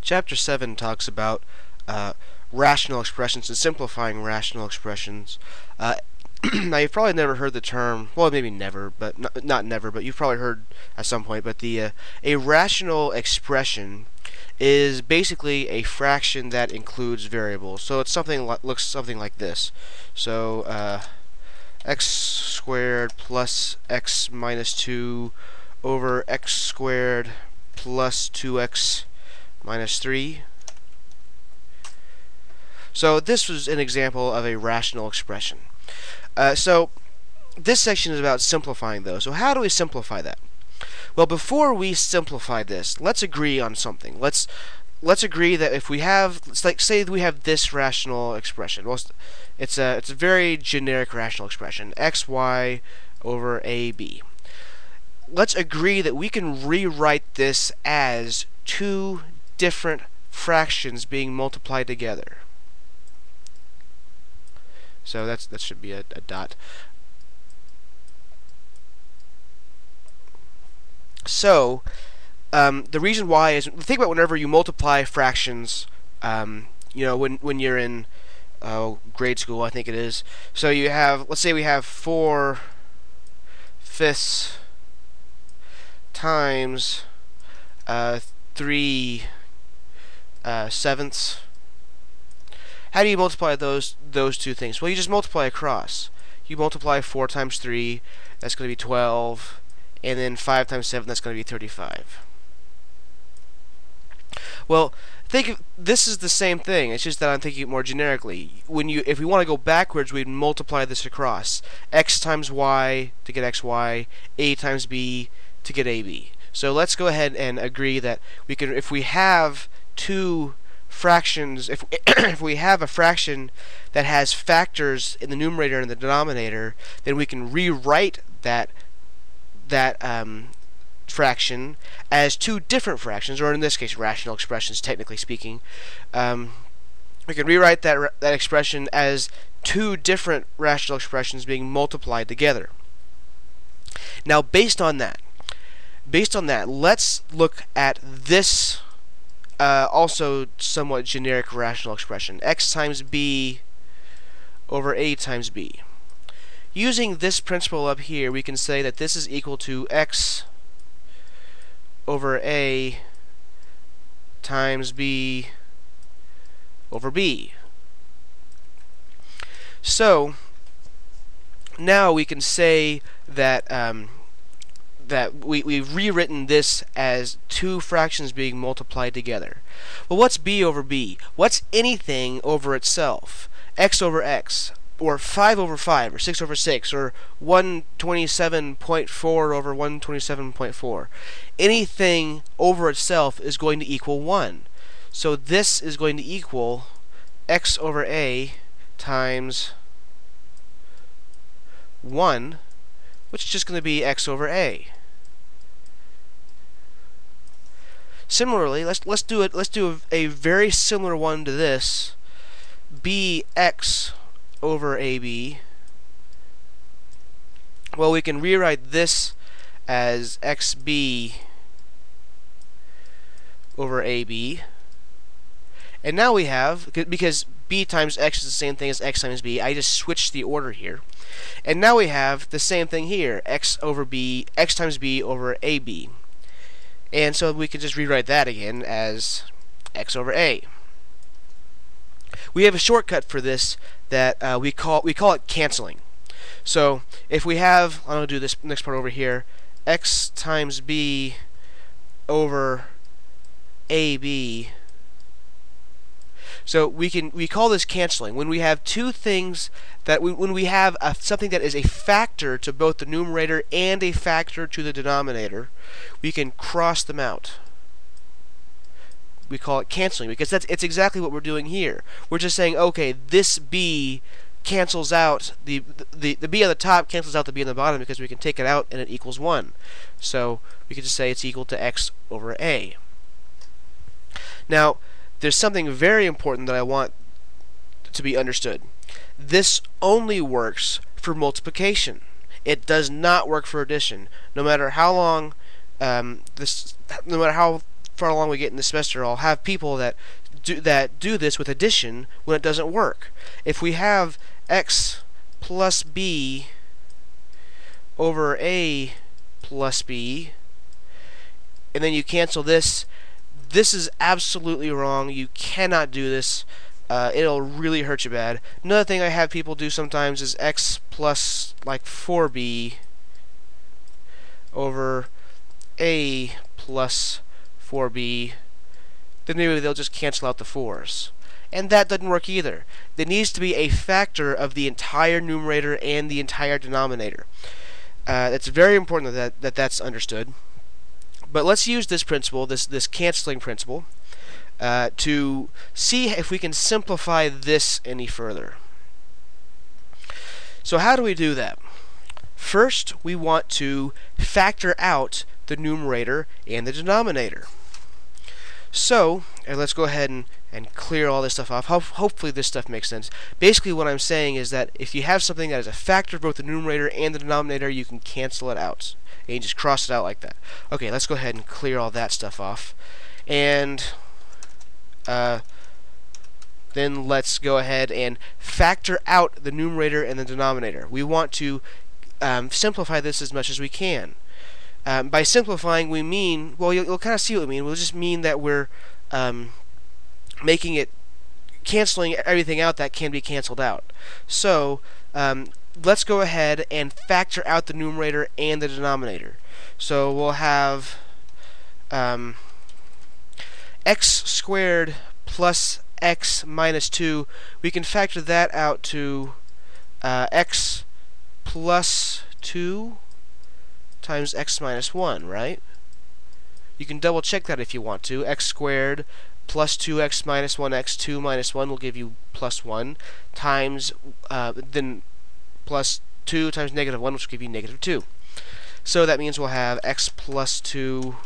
Chapter 7 talks about rational expressions and simplifying rational expressions. Now, you've probably never heard the term, well, maybe never, but not never, but you've probably heard at some point, but a rational expression is basically a fraction that includes variables. So it's something looks something like this. So x squared plus x minus 2 over x squared plus 2x minus 3. So this was an example of a rational expression. So this section is about simplifying those. So how do we simplify that? Well, before we simplify this, let's agree on something. Let's agree that if we have, say we have this rational expression. Well, it's a very generic rational expression, xy over ab. Let's agree that we can rewrite this as two different fractions being multiplied together. So that should be a dot. So the reason why is, think about whenever you multiply fractions. You know, when you're in grade school, I think it is. So you have, let's say we have 4/5 times 3/7. How do you multiply those two things? Well, you just multiply across. You multiply 4 times 3, that's going to be 12, and then 5 times 7, that's going to be 35. Well, think of this is the same thing. It's just that I'm thinking more generically. If we want to go backwards, we'd multiply this across. X times y to get xy, a times b to get ab. So let's go ahead and agree that we can, if we have two fractions, if we have a fraction that has factors in the numerator and the denominator, then we can rewrite that fraction as two different fractions, or in this case rational expressions, technically speaking. We can rewrite that expression as two different rational expressions being multiplied together. Now, based on that, let's look at this also somewhat generic rational expression, x times b over a times b. Using this principle up here, we can say that this is equal to x over a times b over b. So now we can say that we've rewritten this as two fractions being multiplied together. Well, what's b over b? What's anything over itself? X over x, or 5 over 5, or 6 over 6, or 127.4 over 127.4. Anything over itself is going to equal 1. So this is going to equal x over a times 1, which is just going to be x over a. Similarly, let's do a very similar one to this. Bx over ab. Well, we can rewrite this as xb over ab. And now we have, because b times x is the same thing as x times b, I just switched the order here. And now we have the same thing here, x over b, x times b over ab. And so we could just rewrite that again as x over a. We have a shortcut for this that we call it canceling. So if we have, I'm going to do this next part over here, x times b over ab. So we call this canceling when we have two things that when we have something that is a factor to both the numerator and a factor to the denominator, we can cross them out. We call it canceling because it's exactly what we're doing here. We're just saying, okay, this b cancels out the b on the top cancels out the b on the bottom because we can take it out and it equals 1. So we can just say it's equal to x over a. Now, there's something very important that I want to be understood. This only works for multiplication. It does not work for addition. No matter how long no matter how far along we get in the semester, I'll have people that do this with addition when it doesn't work. If we have x plus b over a plus b, and then you cancel this, this is absolutely wrong. You cannot do this. It'll really hurt you bad. Another thing I have people do sometimes is x plus like 4b over a plus 4b. Then maybe they'll just cancel out the 4's. And that doesn't work either. There needs to be a factor of the entire numerator and the entire denominator. It's very important that that's understood. But let's use this principle, this canceling principle, to see if we can simplify this any further. So how do we do that? First, we want to factor out the numerator and the denominator. So, let's go ahead and clear all this stuff off. Hopefully this stuff makes sense. Basically what I'm saying is that if you have something that is a factor of both the numerator and the denominator, you can cancel it out. And you just cross it out like that. Okay, let's go ahead and clear all that stuff off. And then let's go ahead and factor out the numerator and the denominator. We want to simplify this as much as we can. By simplifying, we mean, well, you'll kind of see what we mean. We'll just mean that we're making it, canceling everything out that can be canceled out. So, let's go ahead and factor out the numerator and the denominator. So we'll have x squared plus x minus 2. We can factor that out to x plus 2 times x minus 1, right? You can double check that if you want to. X squared plus 2x minus 1x, 2 minus 1 will give you plus 1, times then plus 2 times negative 1, which will give you negative 2. So that means we'll have x plus 2,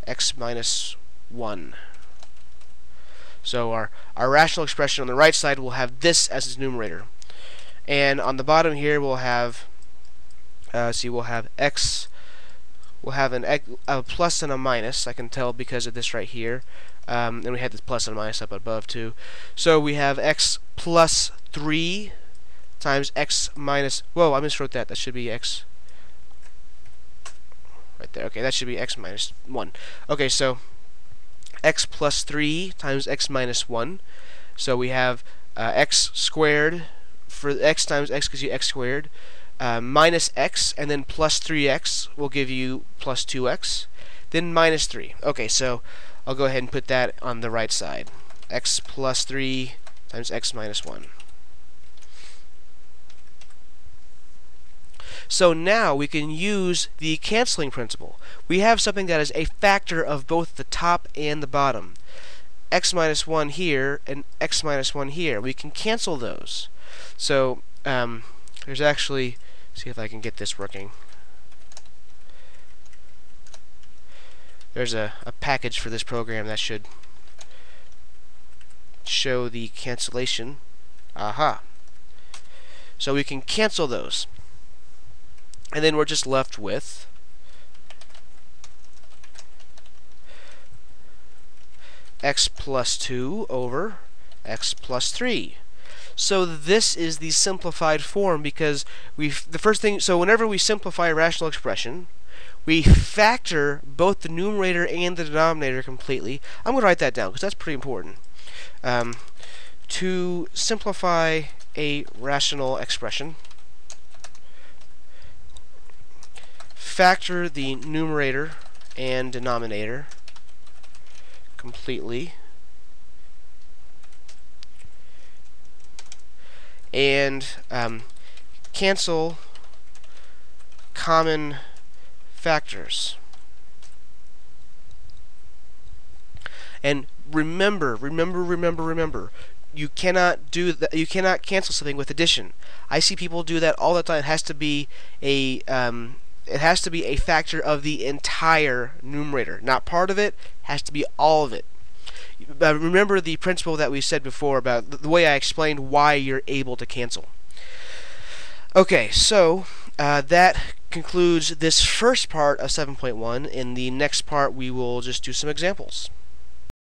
x minus 1. So our rational expression on the right side will have this as its numerator. And on the bottom here we'll have, we'll have x, we'll have a plus and a minus, I can tell because of this right here. And we had this plus and minus up above too. So we have x plus 3 times x minus, whoa, I miswrote that. That should be x right there. Okay, that should be x minus 1. Okay, so x plus 3 times x minus 1. So we have x squared, for x times x gives you x squared, minus x, and then plus 3x will give you plus 2x, then minus 3. Okay, so I'll go ahead and put that on the right side. X plus 3 times x minus 1. So now we can use the canceling principle. We have something that is a factor of both the top and the bottom. X minus 1 here and x minus 1 here. We can cancel those. So there's actually, see if I can get this working. There's a package for this program that should show the cancellation. Aha. So we can cancel those. And then we're just left with x plus 2 over x plus 3. So this is the simplified form because the first thing, so whenever we simplify a rational expression, we factor both the numerator and the denominator completely. I'm going to write that down because that's pretty important. To simplify a rational expression, factor the numerator and denominator completely, and cancel common factors. And remember, you cannot do that. You cannot cancel something with addition. I see people do that all the time. It has to be a factor of the entire numerator, not part of it. It has to be all of it. Remember the principle that we said before about the way I explained why you're able to cancel. Okay, so that concludes this first part of 7.1. In the next part, we will just do some examples.